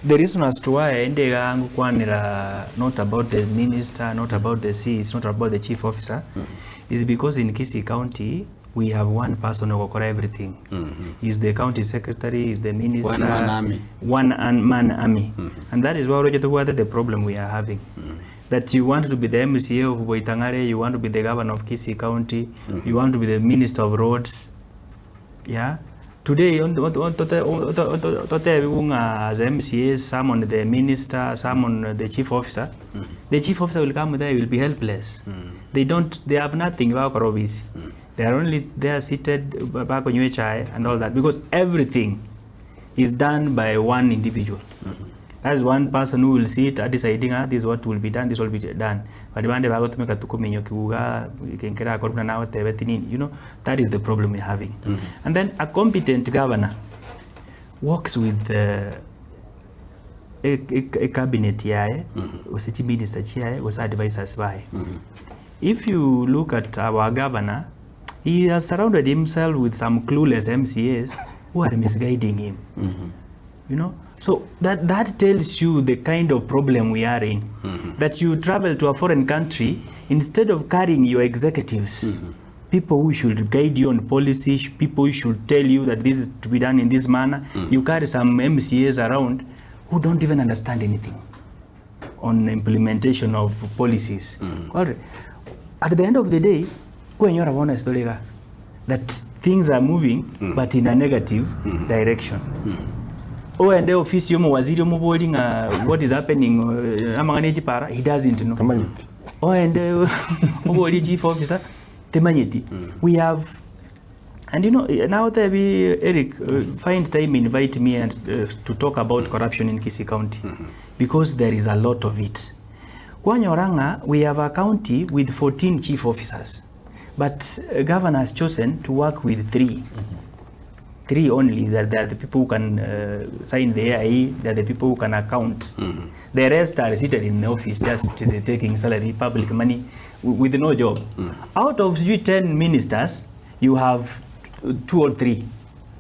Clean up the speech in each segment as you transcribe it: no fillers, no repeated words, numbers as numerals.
the reason as to why Endegangu Kwanira not about the minister, not about the CS, not about the chief officer, is because in Kisii County we have one person who can everything. He's the county secretary, he's the minister, one man army. And that is why the problem we are having. That you want to be the MCA of Boitangare, you want to be the governor of Kisii County, you want to be the minister of roads. Yeah. Today, as MCAs, some on the minister, some on the chief officer. The chief officer will come there, will be helpless. They have nothing about Korobis. They are only there seated back on UHI and all that, because everything is done by one individual. As one person who will sit deciding this is what will be done, this will be done. But you know, that is the problem we're having. And then a competent governor works with a cabinet here, or city minister here, was advisors by. If you look at our governor, he has surrounded himself with some clueless MCAs who are misguiding him. You know, so that tells you the kind of problem we are in. That you travel to a foreign country, instead of carrying your executives, people who should guide you on policy, people who should tell you that this is to be done in this manner, you carry some MCAs around who don't even understand anything on implementation of policies. At the end of the day, when you're honest, that things are moving, but in a negative direction. Oh, and the office waziri holding what is happening, he doesn't know. Oh, and the chief officer, we have, and you know, now that Eric find time invite me and to talk about corruption in Kisii County, because there is a lot of it. Kwanyoranga, we have a county with 14 chief officers, but governor has chosen to work with 3. 3 only, that they are the people who can sign the AIE, they are the people who can account. The rest are seated in the office, just taking salary, public money, with no job. Out of you 10 ministers, you have 2 or 3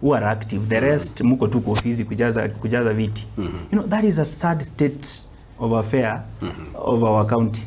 who are active. The rest, muko tuko ofisi kujaza viti. You know, that is a sad state of affair of our county.